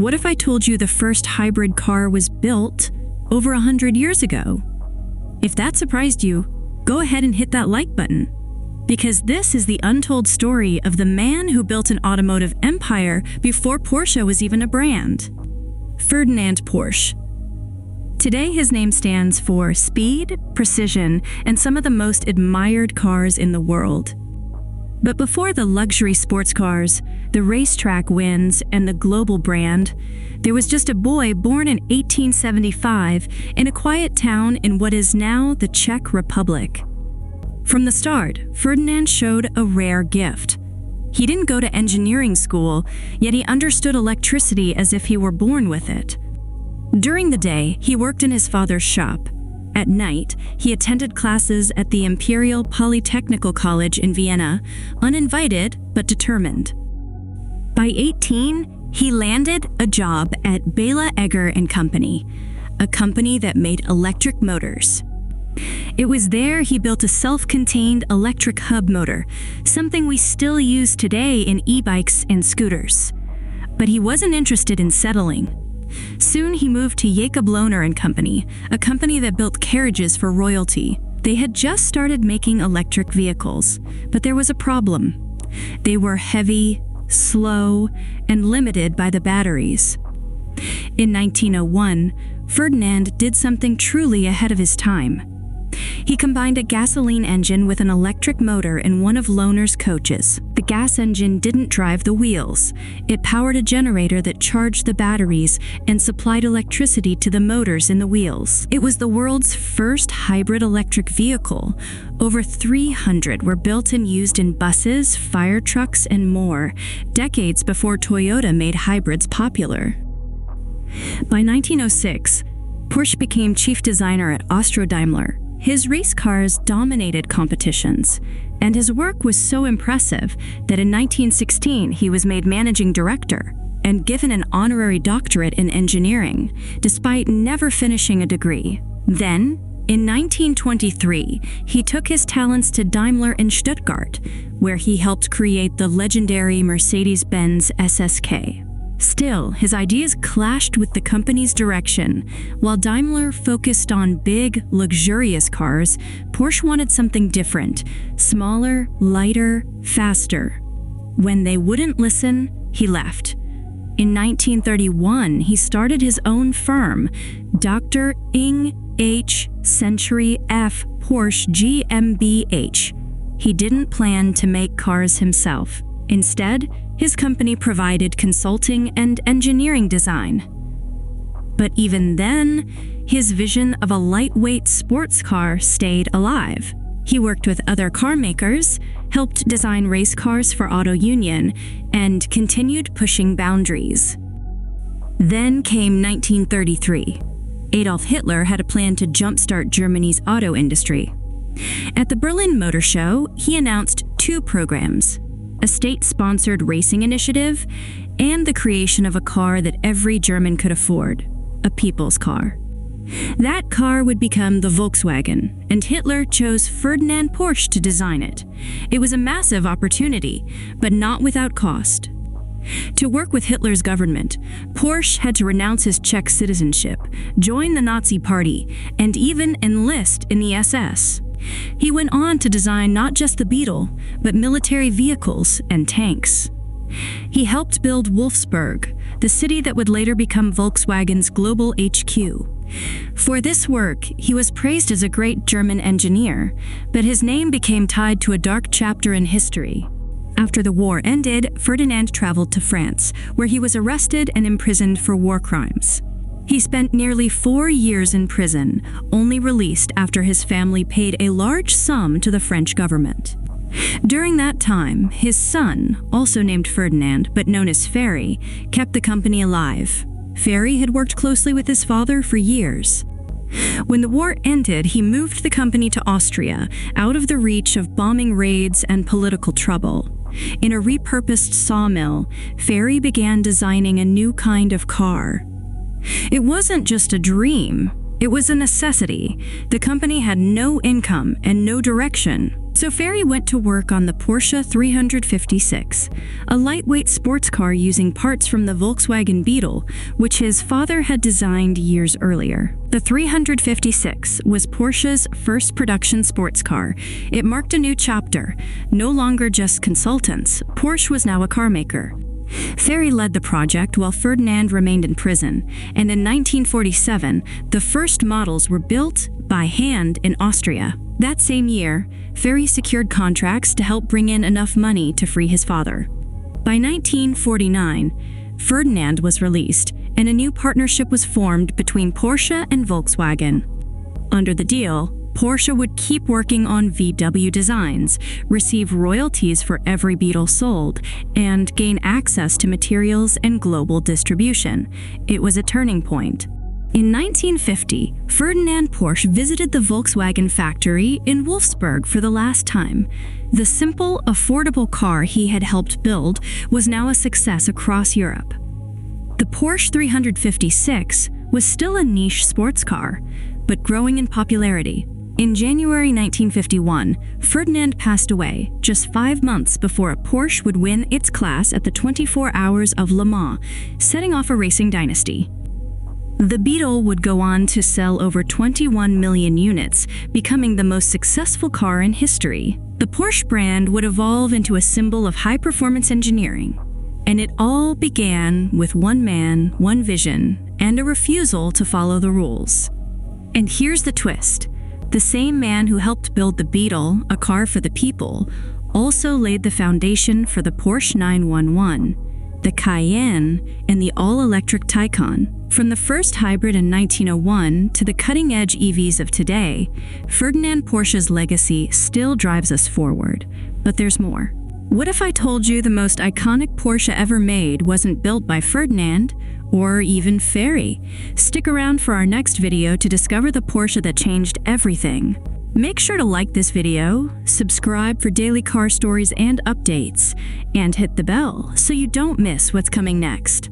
What if I told you the first hybrid car was built over 100 years ago? If that surprised you, go ahead and hit that like button. Because this is the untold story of the man who built an automotive empire before Porsche was even a brand. Ferdinand Porsche. Today his name stands for speed, precision, and some of the most admired cars in the world. But before the luxury sports cars, the racetrack wins, and the global brand, there was just a boy born in 1875 in a quiet town in what is now the Czech Republic. From the start, Ferdinand showed a rare gift. He didn't go to engineering school, yet he understood electricity as if he were born with it. During the day, he worked in his father's shop. At night, he attended classes at the Imperial Polytechnical College in Vienna, uninvited but determined. By 18, he landed a job at Bela Egger & Company, a company that made electric motors. It was there he built a self-contained electric hub motor, something we still use today in e-bikes and scooters. But he wasn't interested in settling. Soon he moved to Jacob Lohner & Company, a company that built carriages for royalty. They had just started making electric vehicles, but there was a problem. They were heavy, slow, and limited by the batteries. In 1901, Ferdinand did something truly ahead of his time. He combined a gasoline engine with an electric motor in one of Lohner's coaches. The gas engine didn't drive the wheels. It powered a generator that charged the batteries and supplied electricity to the motors in the wheels. It was the world's first hybrid electric vehicle. Over 300 were built and used in buses, fire trucks, and more, decades before Toyota made hybrids popular. By 1906, Porsche became chief designer at Austro-Daimler. His race cars dominated competitions, and his work was so impressive that in 1916 he was made managing director and given an honorary doctorate in engineering, despite never finishing a degree. Then, in 1923, he took his talents to Daimler in Stuttgart, where he helped create the legendary Mercedes-Benz SSK. Still, his ideas clashed with the company's direction. While Daimler focused on big, luxurious cars, Porsche wanted something different: smaller, lighter, faster. When they wouldn't listen, he left. In 1931, he started his own firm, Dr. Ing H. Century F. Porsche GmbH. He didn't plan to make cars himself. Instead, his company provided consulting and engineering design. But even then, his vision of a lightweight sports car stayed alive. He worked with other car makers, helped design race cars for Auto Union, and continued pushing boundaries. Then came 1933. Adolf Hitler had a plan to jumpstart Germany's auto industry. At the Berlin Motor Show, he announced two programs: a state-sponsored racing initiative, and the creation of a car that every German could afford, a people's car. That car would become the Volkswagen, and Hitler chose Ferdinand Porsche to design it. It was a massive opportunity, but not without cost. To work with Hitler's government, Porsche had to renounce his Czech citizenship, join the Nazi Party, and even enlist in the SS. He went on to design not just the Beetle, but military vehicles and tanks. He helped build Wolfsburg, the city that would later become Volkswagen's global HQ. For this work, he was praised as a great German engineer, but his name became tied to a dark chapter in history. After the war ended, Ferdinand traveled to France, where he was arrested and imprisoned for war crimes. He spent nearly 4 years in prison, only released after his family paid a large sum to the French government. During that time, his son, also named Ferdinand but known as Ferry, kept the company alive. Ferry had worked closely with his father for years. When the war ended, he moved the company to Austria, out of the reach of bombing raids and political trouble. In a repurposed sawmill, Ferry began designing a new kind of car. It wasn't just a dream, it was a necessity. The company had no income and no direction. So Ferry went to work on the Porsche 356, a lightweight sports car using parts from the Volkswagen Beetle, which his father had designed years earlier. The 356 was Porsche's first production sports car. It marked a new chapter. No longer just consultants, Porsche was now a car maker. Ferry led the project while Ferdinand remained in prison, and in 1947, the first models were built by hand in Austria. That same year, Ferry secured contracts to help bring in enough money to free his father. By 1949, Ferdinand was released, and a new partnership was formed between Porsche and Volkswagen. Under the deal, Porsche would keep working on VW designs, receive royalties for every Beetle sold, and gain access to materials and global distribution. It was a turning point. In 1950, Ferdinand Porsche visited the Volkswagen factory in Wolfsburg for the last time. The simple, affordable car he had helped build was now a success across Europe. The Porsche 356 was still a niche sports car, but growing in popularity. In January 1951, Ferdinand passed away just 5 months before a Porsche would win its class at the 24 Hours of Le Mans, setting off a racing dynasty. The Beetle would go on to sell over 21 million units, becoming the most successful car in history. The Porsche brand would evolve into a symbol of high-performance engineering. And it all began with one man, one vision, and a refusal to follow the rules. And here's the twist. The same man who helped build the Beetle, a car for the people, also laid the foundation for the Porsche 911, the Cayenne, and the all-electric Taycan. From the first hybrid in 1901 to the cutting-edge EVs of today, Ferdinand Porsche's legacy still drives us forward. But there's more. What if I told you the most iconic Porsche ever made wasn't built by Ferdinand or even Ferry? Stick around for our next video to discover the Porsche that changed everything. Make sure to like this video, subscribe for daily car stories and updates, and hit the bell so you don't miss what's coming next.